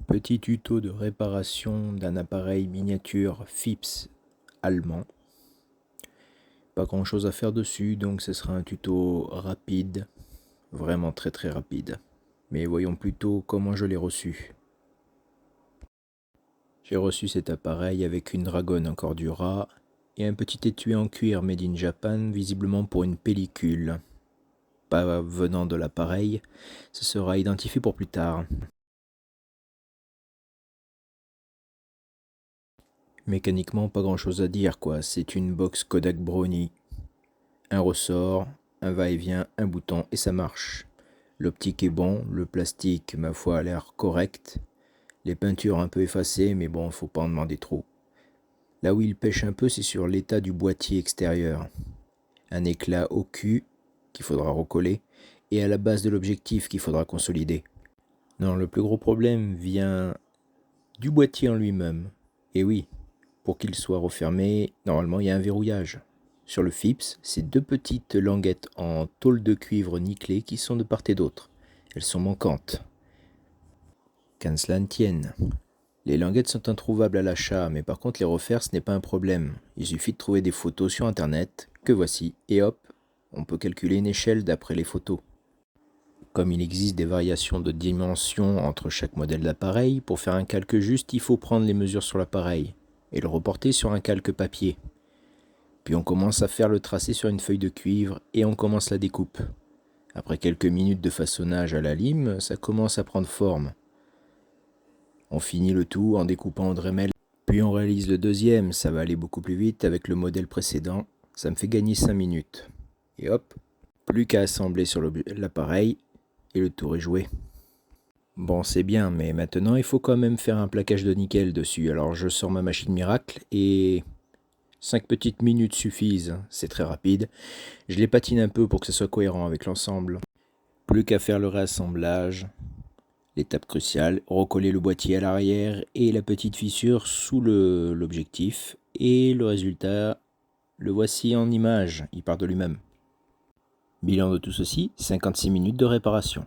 Petit tuto de réparation d'un appareil miniature Philips allemand. Pas grand chose à faire dessus, donc ce sera un tuto rapide, vraiment très rapide. Mais voyons plutôt comment je l'ai reçu. J'ai reçu cet appareil avec une dragonne en Cordura et un petit étui en cuir made in Japan, visiblement pour une pellicule. Pas venant de l'appareil, ce sera identifié pour plus tard. Mécaniquement, pas grand chose à dire quoi, c'est une box Kodak Brownie. Un ressort, un va-et-vient, un bouton et ça marche. L'optique est bon, le plastique, ma foi, a l'air correct. Les peintures un peu effacées, mais bon, faut pas en demander trop. Là où il pêche un peu, c'est sur l'état du boîtier extérieur. Un éclat au cul qu'il faudra recoller et à la base de l'objectif qu'il faudra consolider. Non, le plus gros problème vient du boîtier en lui-même. Et oui, pour qu'il soit refermé, normalement il y a un verrouillage. Sur le Philips, c'est deux petites languettes en tôle de cuivre nickelée qui sont de part et d'autre. Elles sont manquantes. Qu'à cela ne tienne. Les languettes sont introuvables à l'achat, mais par contre les refaire ce n'est pas un problème. Il suffit de trouver des photos sur internet, que voici, et hop, on peut calculer une échelle d'après les photos. Comme il existe des variations de dimensions entre chaque modèle d'appareil, pour faire un calque juste, il faut prendre les mesures sur l'appareil et le reporter sur un calque papier. Puis on commence à faire le tracé sur une feuille de cuivre et on commence la découpe. Après quelques minutes de façonnage à la lime, ça commence à prendre forme. On finit le tout en découpant en Dremel. Puis on réalise le deuxième, ça va aller beaucoup plus vite avec le modèle précédent. Ça me fait gagner 5 minutes. Et hop, plus qu'à assembler sur l'appareil et le tour est joué. Bon, c'est bien, mais maintenant il faut quand même faire un plaquage de nickel dessus. Alors je sors ma machine miracle et 5 petites minutes suffisent, c'est très rapide. Je les patine un peu pour que ce soit cohérent avec l'ensemble. Plus qu'à faire le réassemblage. L'étape cruciale, recoller le boîtier à l'arrière et la petite fissure sous l'objectif. Et le résultat, le voici en image, il part de lui-même. Bilan de tout ceci, 56 minutes de réparation.